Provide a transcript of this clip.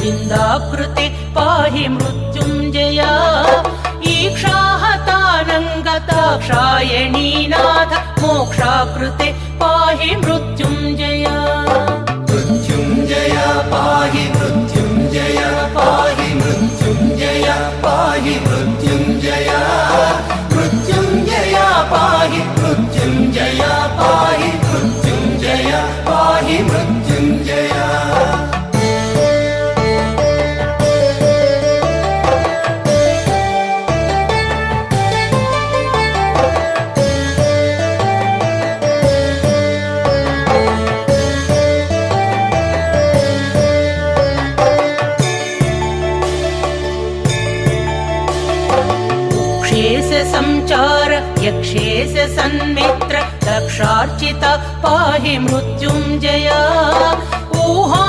निन्दाकृते पाहि मृत्युञ्जया ईक्षाहतानङ्गताक्षायणीनाथ मोक्षाकृते पाहि मृत्युञ्जया मृत्युञ्जया पाहि मृत्युञ्जया पाहि मृत्युञ्जया पाहि मृत्युञ्जया मृत्युञ्जया पाहि मृत्युञ्जया पाहि मृत्युञ्जया पाहि मृत्युञ्जया संचार यक्षेश सन्मित्र दक्षार्चित पाहि मृत्युञ्जया ऊहा